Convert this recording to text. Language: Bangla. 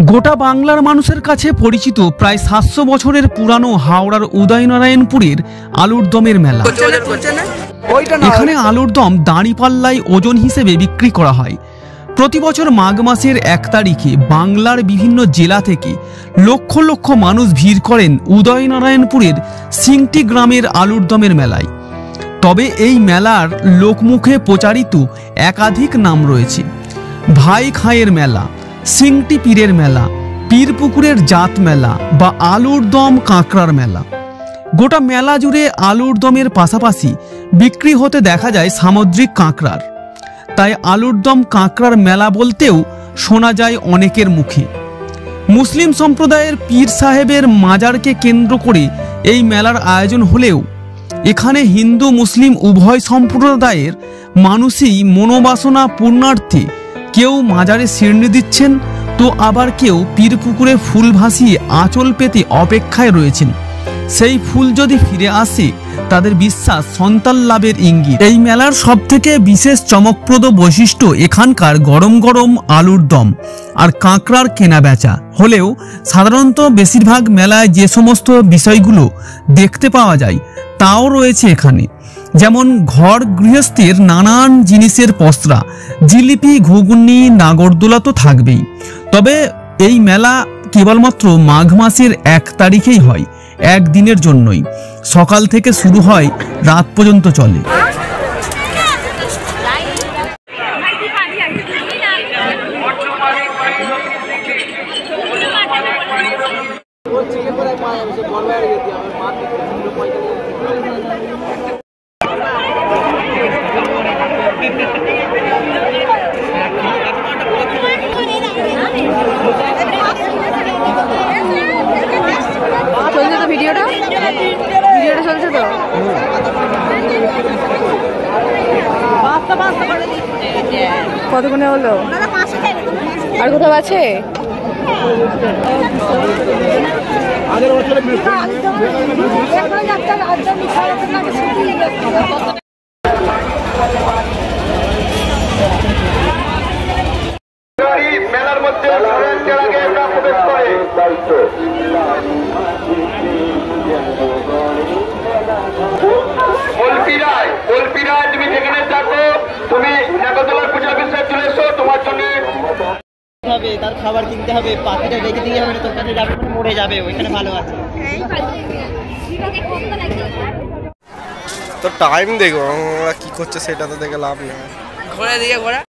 গোটা বাংলার মানুষের কাছে পরিচিত প্রায় ৭০০ বছরের পুরানো হাওড়ার উদয়নারায়ণপুরের আলুর দমের মেলা। এখানে আলুর দম দাঁড়িপাল্লায় ওজন হিসেবে বিক্রি করা হয়। প্রতি বছর মাঘ মাসের ১ তারিখে বাংলার বিভিন্ন জেলা থেকে লক্ষ লক্ষ মানুষ ভিড় করেন উদয়নারায়ণপুরের সিংটি গ্রামের আলুর দমের মেলায়। তবে এই মেলার লোকমুখে প্রচারিত একাধিক নাম রয়েছে। ভাই খাঁয়ের মেলা, সিংটি পীরের মেলা, পীরপুকুরের জাত মেলা বা আলুর দম কাঁকড়ার মেলা। গোটা মেলা জুড়ে আলুর দমের পাশাপাশি বিক্রি হতে দেখা যায় সামুদ্রিক কাঁকড়ার। তাই আলুর দম কাঁকড়ার মেলা বলতেও শোনা যায় অনেকের মুখে। মুসলিম সম্প্রদায়ের পীর সাহেবের মাজারকে কেন্দ্র করে এই মেলার আয়োজন হলেও এখানে হিন্দু মুসলিম উভয় সম্প্রদায়ের মানুষই মনোবাসনা পূর্ণার্থে কেউ মাজারে শিরনি দিচ্ছেন, তো আবার কেউ পীরপুকুরে ফুল ভাসিয়ে আঁচল পেতে অপেক্ষায় রয়েছেন। সেই ফুল যদি ফিরে আসে তাদের বিশ্বাস সন্তান লাভের ইঙ্গিত। এই মেলার সবথেকে বিশেষ চমকপ্রদ বৈশিষ্ট্য এখানকার গরম গরম আলুর দম আর কাঁকড়ার কেনা বেচা হলেও সাধারণত বেশিরভাগ মেলায় যে সমস্ত বিষয়গুলো দেখতে পাওয়া যায় তাও রয়েছে এখানে, যেমন ঘর গৃহস্থের নানান জিনিসের পসরা, জিলিপি, ঘুগনি, নাগরদোলা তো থাকবেই। তবে এই মেলা কেবলমাত্র মাঘ মাসের ১ তারিখেই হয়, একদিনের জন্যই। সকাল থেকে শুরু হয়, রাত পর্যন্ত চলে। চলছে তো ভিডিওটা চলছে তো। কতক্ষণে হলো? আর কোথাও আছে? মেলার মধ্যে প্রবেশ করে তুমি যেখানে থাকো, তুমি নাগরদোলার পূজা বিষয়ে চলে এসো, তোমার জন্য তার খাবার কিনতে হবে, পাখিটা রেখে দিয়ে হবে, তোর কাছে যাবে মরে যাবে, ওইখানে ভালো আছে। তো টাইম দেখো কি করছে সেটা তো দেখে লাভ নেই। ঘোরা দিকে ঘোরা।